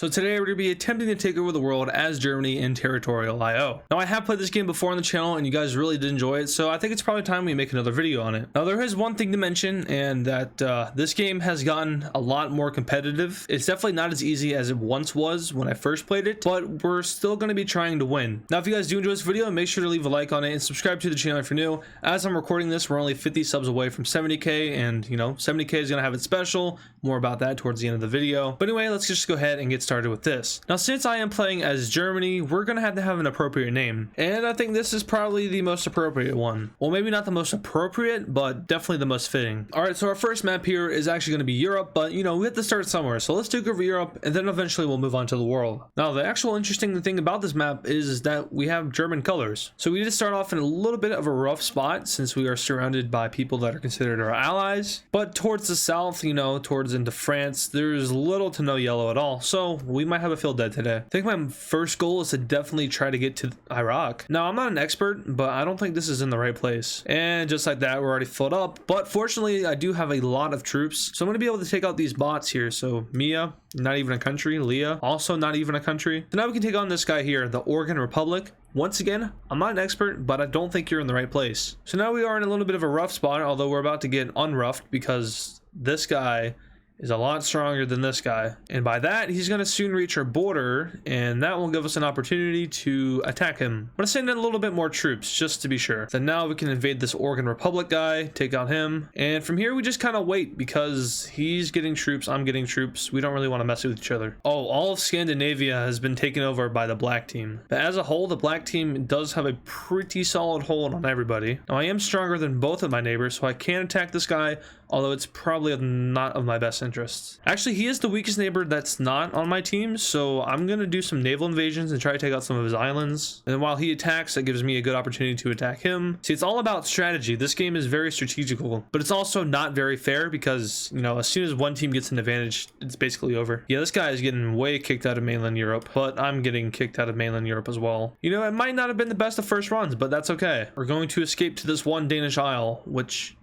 So today we're going to be attempting to take over the world as Germany in territorial IO. Now I have played this game before on the channel and you guys really did enjoy it, so I think it's probably time we make another video on it. Now there is one thing to mention, and that this game has gotten a lot more competitive. It's definitely not as easy as it once was when I first played it, but we're still going to be trying to win. Now if you guys do enjoy this video, make sure to leave a like on it and subscribe to the channel if you're new. As I'm recording this, we're only 50 subs away from 70k, and you know, 70k is going to have it special. More about that towards the end of the video. But anyway, let's just go ahead and get started with this. Now since I am playing as Germany, we're going to have an appropriate name, and I think this is probably the most appropriate one. Well, maybe not the most appropriate, but definitely the most fitting. All right, so our first map here is actually going to be Europe, but you know, we have to start somewhere, so let's take over Europe and then eventually we'll move on to the world. Now the actual interesting thing about this map is that we have German colors, so we need to start off in a little bit of a rough spot since we are surrounded by people that are considered our allies. But towards the south, you know, towards into France, there's little to no yellow at all, so we might have a field dead today. I think my first goal is to definitely try to get to Iraq. Now I'm not an expert, but I don't think this is in the right place, and just like that we're already filled up. But fortunately I do have a lot of troops, so I'm going to be able to take out these bots here. So Mia, not even a country. Leah, also not even a country. So now we can take on this guy here, the Oregon Republic. Once again, I'm not an expert, but I don't think you're in the right place. So now we are in a little bit of a rough spot, although we're about to get unroughed because this guy is a lot stronger than this guy, and by that he's going to soon reach our border, and that will give us an opportunity to attack him. I'm going to send in a little bit more troops just to be sure. Then now we can invade this Oregon Republic guy, take out him, and from here we just kind of wait because he's getting troops, I'm getting troops. We don't really want to mess with each other. Oh, all of Scandinavia has been taken over by the black team, but as a whole the black team does have a pretty solid hold on everybody. Now I am stronger than both of my neighbors, so I can attack this guy, although it's probably not of my best interests. Actually, he is the weakest neighbor that's not on my team, so I'm gonna do some naval invasions and try to take out some of his islands. And while he attacks, that gives me a good opportunity to attack him. See, it's all about strategy. This game is very strategical, but it's also not very fair because, you know, as soon as one team gets an advantage, it's basically over. Yeah, this guy is getting way kicked out of mainland Europe, but I'm getting kicked out of mainland Europe as well. You know, it might not have been the best of first runs, but that's okay. We're going to escape to this one Danish isle, which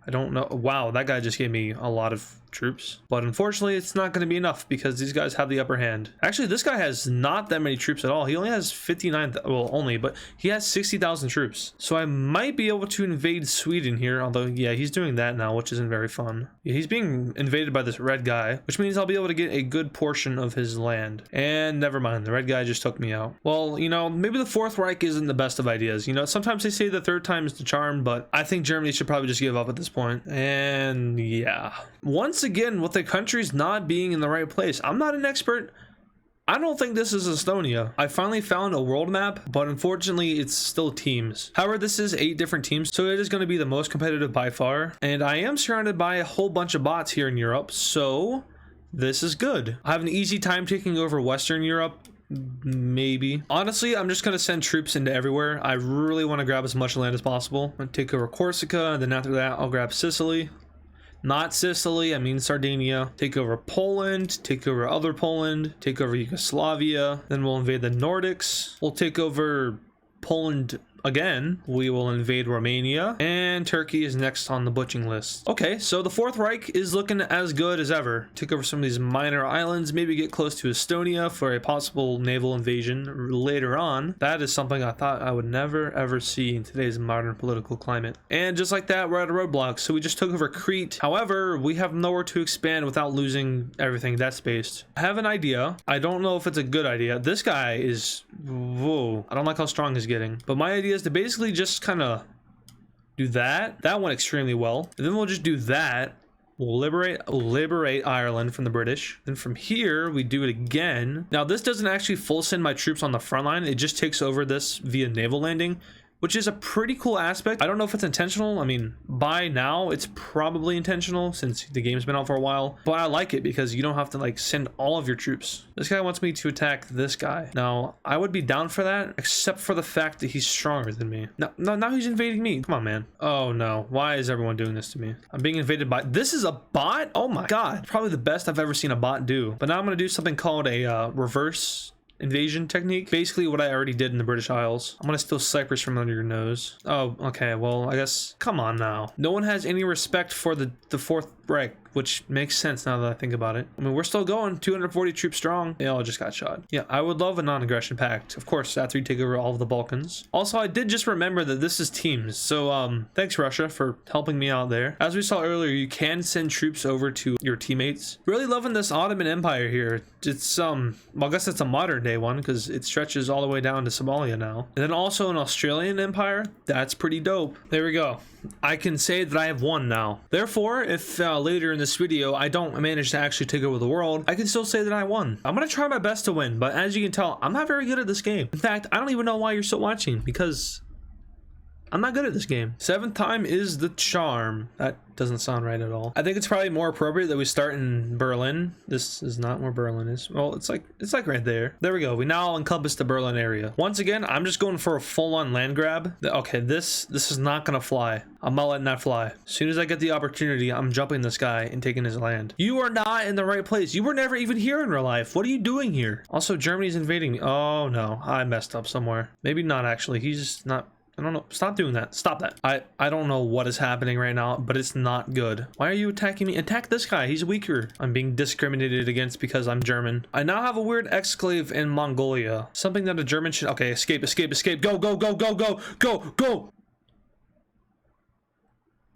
I don't know. Wow, that guy just gave me a lot of troops, but unfortunately it's not going to be enough because these guys have the upper hand. Actually, this guy has not that many troops at all. He only has 59, well, only, but he has 60,000 troops, so I might be able to invade Sweden here, although yeah, he's doing that now, which isn't very fun. Yeah, he's being invaded by this red guy, which means I'll be able to get a good portion of his land. And never mind, the red guy just took me out. Well, you know, maybe the Fourth Reich isn't the best of ideas. You know, sometimes they say the third time is the charm, but I think Germany should probably just give up at this point. And yeah, once again, with the countries not being in the right place, I'm not an expert. I don't think this is Estonia. I finally found a world map, but unfortunately it's still teams. However, this is 8 different teams, so it is going to be the most competitive by far. And I am surrounded by a whole bunch of bots here in Europe, so this is good. I have an easy time taking over Western Europe. Maybe. Honestly, I'm just going to send troops into everywhere. I really want to grab as much land as possible. I'm going to take over Corsica, and then after that I'll grab Sicily. Not Sicily, I mean Sardinia. Take over Poland, take over other Poland, take over Yugoslavia. Then we'll invade the Nordics. We'll take over Poland again. We will invade Romania, and Turkey is next on the butching list. Okay, so the Fourth Reich is looking as good as ever. Take over some of these minor islands, maybe get close to Estonia for a possible naval invasion later on. That is something I thought I would never ever see in today's modern political climate. And just like that, we're at a roadblock, so we just took over Crete. However, we have nowhere to expand without losing everything that's based. I have an idea. I don't know if it's a good idea. This guy is, whoa, I don't like how strong he's getting, but my idea is to basically just kind of do that. That went extremely well, and then we'll just do that. We'll liberate Ireland from the British. Then from here we do it again. Now this doesn't actually full send my troops on the front line, it just takes over this via naval landing, which is a pretty cool aspect. I don't know if it's intentional. I mean, by now it's probably intentional since the game's been out for a while, but I like it because you don't have to like send all of your troops. This guy wants me to attack this guy. Now I would be down for that, except for the fact that he's stronger than me. Now he's invading me. Come on, man. Oh no, why is everyone doing this to me? I'm being invaded by, this is a bot? Oh my god, probably the best I've ever seen a bot do. But now I'm gonna do something called a reverse invasion technique. Basically what I already did in the British Isles. I'm gonna steal Cyprus from under your nose. Oh, okay, well, I guess, come on now. No one has any respect for the fourth. break, which makes sense now that I think about it. I mean, we're still going 240 troops strong. They all just got shot. Yeah, I would love a non-aggression pact, of course, after you take over all of the Balkans. Also, I did just remember that this is teams, so thanks Russia for helping me out there. As we saw earlier, you can send troops over to your teammates. Really loving this Ottoman Empire here. It's well, I guess it's a modern day one because it stretches all the way down to Somalia now. And then also an Australian empire. That's pretty dope. There we go. I can say that I have won now. Therefore, if later in this video I don't manage to actually take over the world, I can still say that I won. I'm gonna try my best to win, but as you can tell, I'm not very good at this game. In fact, I don't even know why you're still watching, because I'm not good at this game. 7th time is the charm. That doesn't sound right at all. I think it's probably more appropriate that we start in Berlin. This is not where Berlin is. Well, it's like right there. There we go. We now encompass the Berlin area. Once again, I'm just going for a full-on land grab. Okay, this is not gonna fly. I'm not letting that fly. As soon as I get the opportunity, I'm jumping this guy and taking his land. You are not in the right place. You were never even here in real life. What are you doing here? Also, Germany's invading me. Oh no, I messed up somewhere. Maybe not actually. He's just not. I don't know. Stop doing that. Stop that. I don't know what is happening right now, but it's not good. Why are you attacking me? Attack this guy. He's weaker. I'm being discriminated against because I'm German. I now have a weird exclave in Mongolia. Something that a German should... Okay, escape, escape, escape. Go, go, go, go, go, go, go.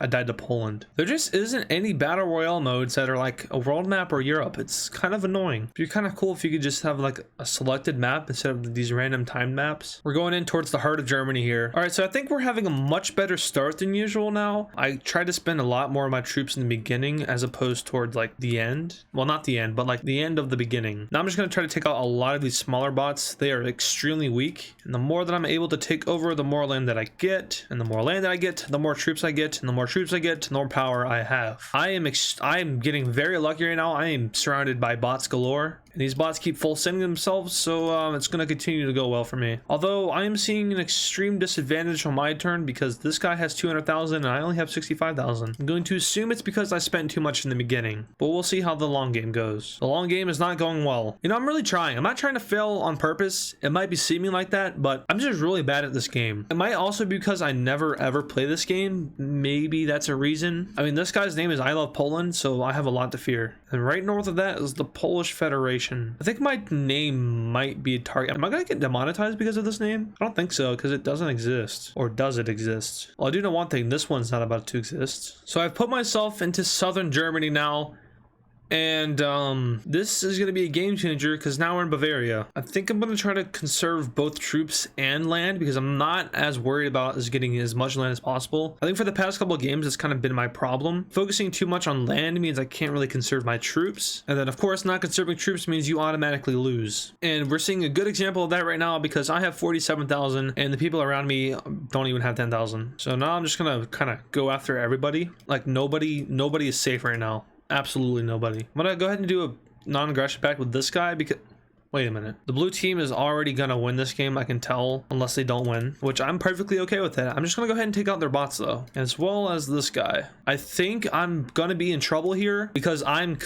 I died to Poland. There just isn't any battle royale modes that are like a world map or Europe. It's kind of annoying. It'd be kind of cool if you could just have like a selected map instead of these random timed maps. We're going in towards the heart of Germany here. All right, so I think we're having a much better start than usual now. I tried to spend a lot more of my troops in the beginning as opposed towards like the end. Well, not the end, but like the end of the beginning. Now I'm just gonna try to take out a lot of these smaller bots. They are extremely weak. And the more that I'm able to take over, the more land that I get. And the more land that I get, the more troops I get. And the more troops I get, the more power I have. I am getting very lucky right now. I am surrounded by bots galore. And these bots keep full sending themselves, so it's going to continue to go well for me. Although I am seeing an extreme disadvantage on my turn because this guy has 200,000 and I only have 65,000. I'm going to assume it's because I spent too much in the beginning, but we'll see how the long game goes. The long game is not going well. You know, I'm really trying. I'm not trying to fail on purpose. It might be seeming like that, but I'm just really bad at this game. It might also be because I never ever play this game. Maybe that's a reason. I mean, this guy's name is I Love Poland, so I have a lot to fear. And right north of that is the Polish Federation. I think my name might be a target. Am I gonna get demonetized because of this name? I don't think so, because it doesn't exist. Or does it exist? Well, I do know one thing. This one's not about to exist. So I've put myself into southern Germany now. And this is going to be a game changer because now we're in Bavaria. I think I'm going to try to conserve both troops and land because I'm not as worried about getting as much land as possible. I think for the past couple of games, it's kind of been my problem. Focusing too much on land means I can't really conserve my troops. And then of course, not conserving troops means you automatically lose. And we're seeing a good example of that right now because I have 47,000 and the people around me don't even have 10,000. So now I'm just going to kind of go after everybody. Like nobody is safe right now. Absolutely nobody. I'm gonna go ahead and do a non-aggression pact with this guy because... Wait a minute. The blue team is already gonna win this game, I can tell, unless they don't win, which I'm perfectly okay with that. I'm just gonna go ahead and take out their bots though, as well as this guy. I think I'm gonna be in trouble here because I'm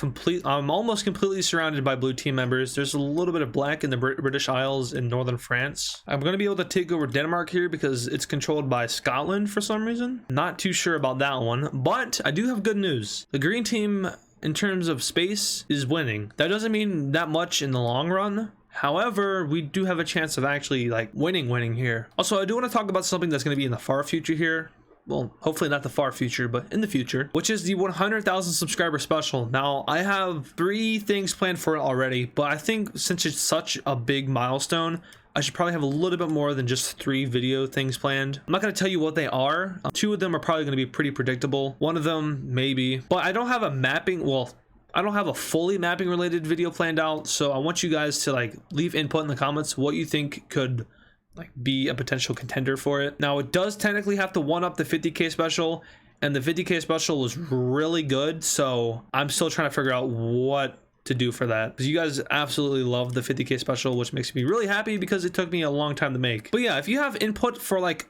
almost completely surrounded by blue team members. There's a little bit of black in the British Isles in northern France. I'm gonna be able to take over Denmark here because it's controlled by Scotland for some reason. Not too sure about that one, but I do have good news. The green team, in terms of space, is winning. That doesn't mean that much in the long run. However, we do have a chance of actually like winning here. Also, I do want to talk about something that's going to be in the far future here. Well, hopefully not the far future, but in the future, which is the 100,000 subscriber special. Now, I have 3 things planned for it already, but I think since it's such a big milestone, I should probably have a little bit more than just 3 video things planned. I'm not going to tell you what they are. 2 of them are probably going to be pretty predictable. 1 of them, maybe. But I don't have a mapping, well, I don't have a fully mapping related video planned out. So I want you guys to like leave input in the comments what you think could like be a potential contender for it. Now, it does technically have to one-up the 50K special. And the 50K special was really good. So I'm still trying to figure out what to do for that because you guys absolutely love the 50K special, which makes me really happy because it took me a long time to make. But yeah, if you have input for like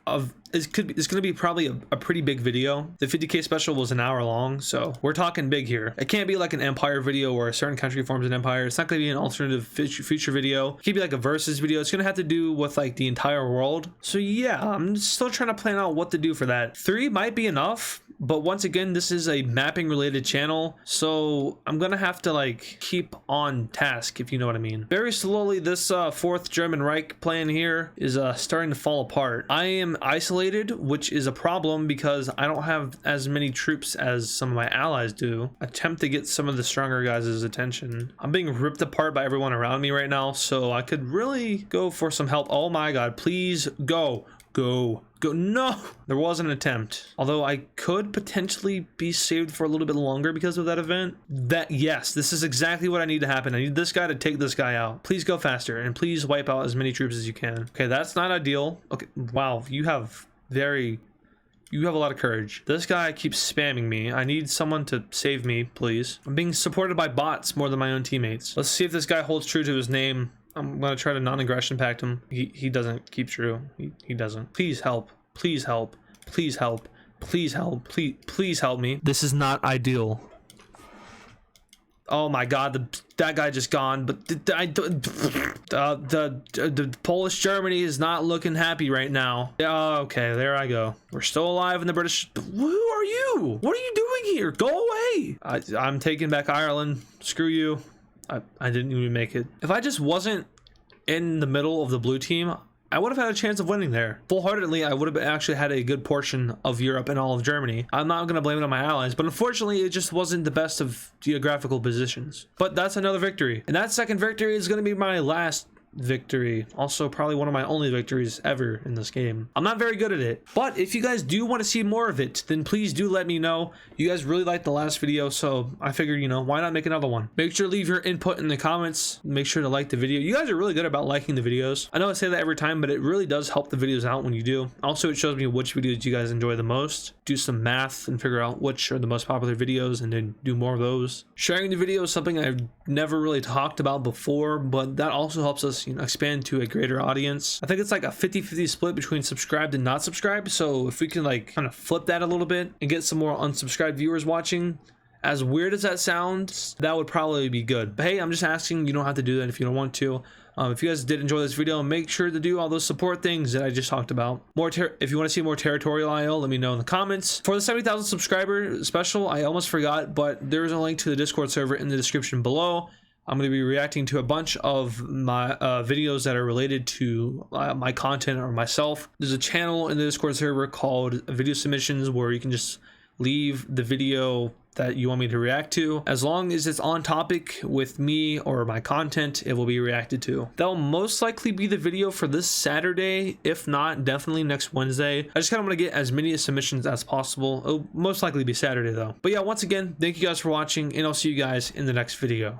it's going to be probably a pretty big video. The 50k special was an hour long, so we're talking big here. It can't be like an empire video where a certain country forms an empire. It's not going to be an alternative future video. It could be like a versus video. It's going to have to do with like the entire world. So yeah, I'm still trying to plan out what to do for that. 3 might be enough, but once again, this is a mapping related channel, so I'm gonna have to like keep on task, if you know what I mean. Very slowly, this 4th German Reich plan here is starting to fall apart. I am isolated, which is a problem because I don't have as many troops as some of my allies do. Attempt to get some of the stronger guys' attention. I'm being ripped apart by everyone around me right now, so I could really go for some help. Oh my god, please go. No, there was an attempt, although I could potentially be saved for a little bit longer because of that event. Yes, this is exactly what I need to happen. I need this guy to take this guy out. Please go faster, and please wipe out as many troops as you can. Okay, that's not ideal. Okay, wow, you have a lot of courage. This guy keeps spamming me. I need someone to save me, please. I'm being supported by bots more than my own teammates. Let's see if this guy holds true to his name. I'm gonna try to non-aggression pact him. He doesn't keep true. He doesn't. Please help. Please help. Please help. Please help. Please help me. This is not ideal. Oh my god, that guy just gone. But the Polish Germany is not looking happy right now. Okay, there I go. We're still alive in the British. Who are you? What are you doing here? Go away. I'm taking back Ireland. Screw you. I didn't even make it. If I just wasn't in the middle of the blue team, I would have had a chance of winning there. Full-heartedly, I would have actually had a good portion of Europe and all of Germany. I'm not going to blame it on my allies, but unfortunately, it just wasn't the best of geographical positions. But that's another victory. And that second victory is going to be my last victory, also probably one of my only victories ever in this game. I'm not very good at it, but if you guys do want to see more of it, then please do let me know. You guys really liked the last video, so I figured, you know, why not make another one? Make sure to leave your input in the comments. Make sure to like the video. You guys are really good about liking the videos. I know I say that every time, but it really does help the videos out when you do. Also, it shows me which videos you guys enjoy the most. Do some math and figure out which are the most popular videos and then do more of those. Sharing the video is something I've never really talked about before, but that also helps us, you know, expand to a greater audience. I think it's like a 50-50 split between subscribed and not subscribed, so if we can like kind of flip that a little bit and get some more unsubscribed viewers watching, as weird as that sounds, that would probably be good. But hey, I'm just asking. You don't have to do that if you don't want to. If you guys did enjoy this video, make sure to do all those support things that I just talked about. If you want to see more territorial IO, let me know in the comments. For the 70,000 subscriber special, I almost forgot, but there's a link to the Discord server in the description below. I'm going to be reacting to a bunch of my videos that are related to my content or myself. There's a channel in the Discord server called Video Submissions where you can just leave the video that you want me to react to. As long as it's on topic with me or my content, it will be reacted to. That'll most likely be the video for this Saturday. If not, definitely next Wednesday. I just kind of want to get as many submissions as possible. It'll most likely be Saturday though. But yeah, once again, thank you guys for watching, and I'll see you guys in the next video.